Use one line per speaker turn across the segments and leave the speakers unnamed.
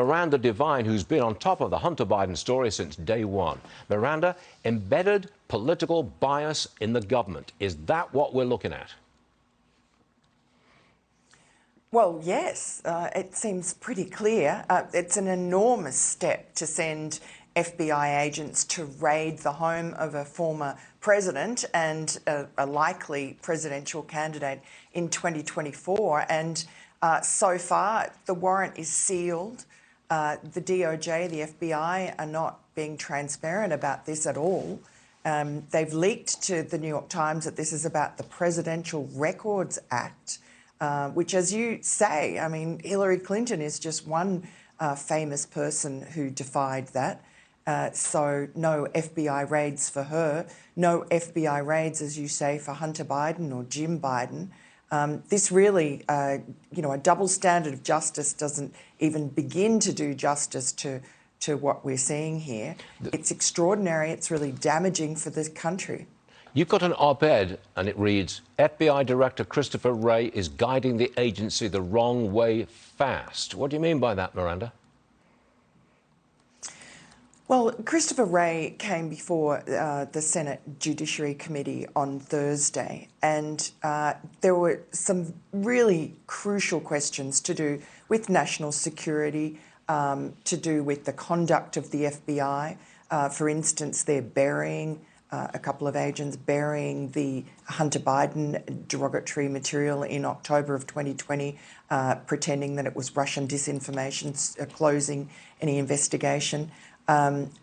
Miranda Devine, who's been on top of the Hunter Biden story since day one. Miranda, embedded political bias in the government. Is that what we're looking at?
Well, yes, it seems pretty clear. It's an enormous step to send FBI agents to raid the home of a former president and a likely presidential candidate in 2024. And so far, the warrant is sealed. The DOJ, the FBI, are not being transparent about this at all. They've leaked to the New York Times that this is about the Presidential Records Act, which, as you say, I mean, Hillary Clinton is just one famous person who defied that. So no FBI raids for her, no FBI raids, as you say, for Hunter Biden or Jim Biden. This really, a double standard of justice doesn't even begin to do justice to what we're seeing here. It's extraordinary. It's really damaging for this country.
You've got an op-ed, and it reads, FBI Director Christopher Wray is guiding the agency the wrong way fast. What do you mean by that, Miranda?
Well, Christopher Wray came before the Senate Judiciary Committee on Thursday, and there were some really crucial questions to do with national security, to do with the conduct of the FBI. For instance, they're burying a couple of agents burying the Hunter Biden derogatory material in October of 2020, pretending that it was Russian disinformation, closing any investigation.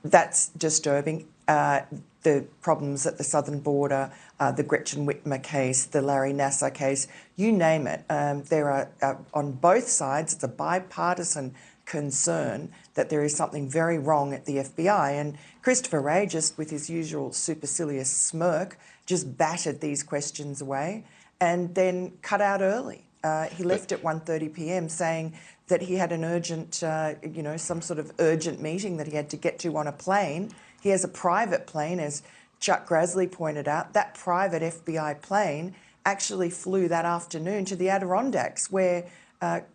That's disturbing. The problems at the southern border, the Gretchen Whitmer case, the Larry Nassar case, you name it. There are, on both sides, it's a bipartisan concern that there is something very wrong at the FBI. And Christopher Wray, just with his usual supercilious smirk, just battered these questions away and then cut out early. He left at 1:30 p.m. saying that he had an urgent, some sort of urgent meeting that he had to get to on a plane. He has a private plane, as Chuck Grassley pointed out. That private FBI plane actually flew that afternoon to the Adirondacks, where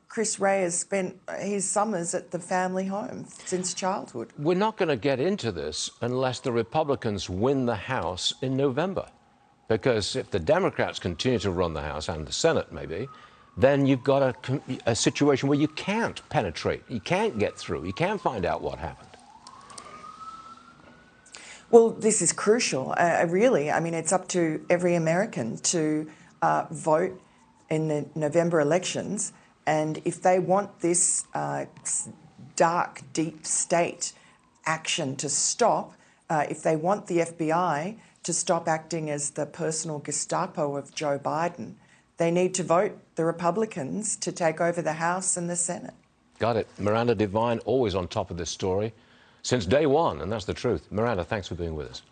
Chris Wray has spent his summers at the family home since childhood.
We're not going to get into this unless the Republicans win the House in November. Because if the Democrats continue to run the House, and the Senate maybe, then you've got a situation where you can't penetrate, you can't get through, you can't find out what happened.
Well, this is crucial, really. I mean, it's up to every American to vote in the November elections. And if they want this dark, deep state action to stop, if they want the FBI to stop acting as the personal Gestapo of Joe Biden, they need to vote the Republicans to take over the House and the Senate.
Got it. Miranda Devine, always on top of this story since day one, and that's the truth. Miranda, thanks for being with us.